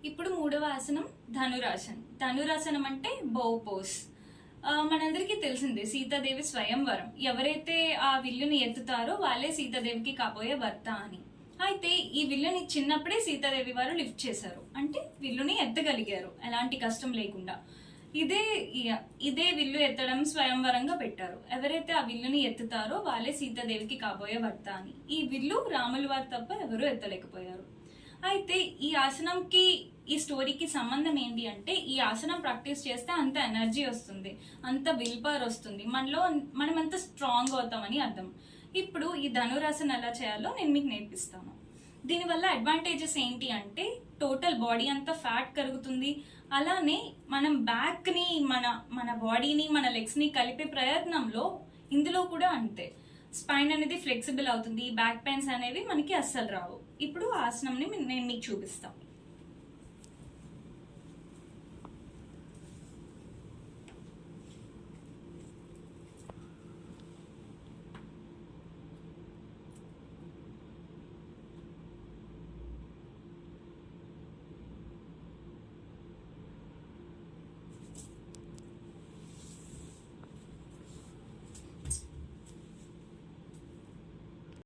ఇప్పుడు మూడవ ఆసనం ధనురాసనం. ధనురాసనం అంటే బౌ పోస్. మనందరికీ తెలిసిందే సీతాదేవి స్వయంవరం. ఎవరైతే ఆ విల్లుని ఎత్తుతారో వాళ్ళే సీతాదేవికి కాబోయే భర్త అని. అయితే ఈ విల్లుని చిన్నప్పుడే సీతాదేవి వారు లిఫ్ట్ చేశారు, అంటే విల్లుని ఎత్తగలిగారు ఎలాంటి కష్టం లేకుండా. ఇదే ఇదే విల్లు ఎత్తడం స్వయంవరంగా పెట్టారు. ఎవరైతే ఆ విల్లుని ఎత్తుతారో వాళ్ళే సీతాదేవికి కాబోయే భర్త అని. ఈ విల్లు రాముల వారు తప్ప ఎవరూ ఎత్తలేకపోయారు. అయితే ఈ ఆసనంకి ఈ స్టోరీకి సంబంధం ఏంటి అంటే, ఈ ఆసనం ప్రాక్టీస్ చేస్తే అంత ఎనర్జీ వస్తుంది, అంత విల్ పవర్ వస్తుంది, మనం అంత స్ట్రాంగ్ అవుతామని అర్థం. ఇప్పుడు ఈ ధనురాసన ఎలా చేయాలో నేను మీకు నేర్పిస్తాను. దీనివల్ల అడ్వాంటేజెస్ ఏంటి అంటే, టోటల్ బాడీ అంతా ఫ్యాట్ కరుగుతుంది. అలానే మనం బ్యాక్ ని మన బాడీని మన లెగ్స్ ని కలిపే ప్రయత్నంలో ఇందులో కూడా అంతే, స్పైన్ అనేది ఫ్లెక్సిబుల్ అవుతుంది. బ్యాక్ పెయిన్స్ అనేవి మనకి అస్సలు రావు. ఇప్పుడు ఆసనంని నేను మీకు చూపిస్తాను.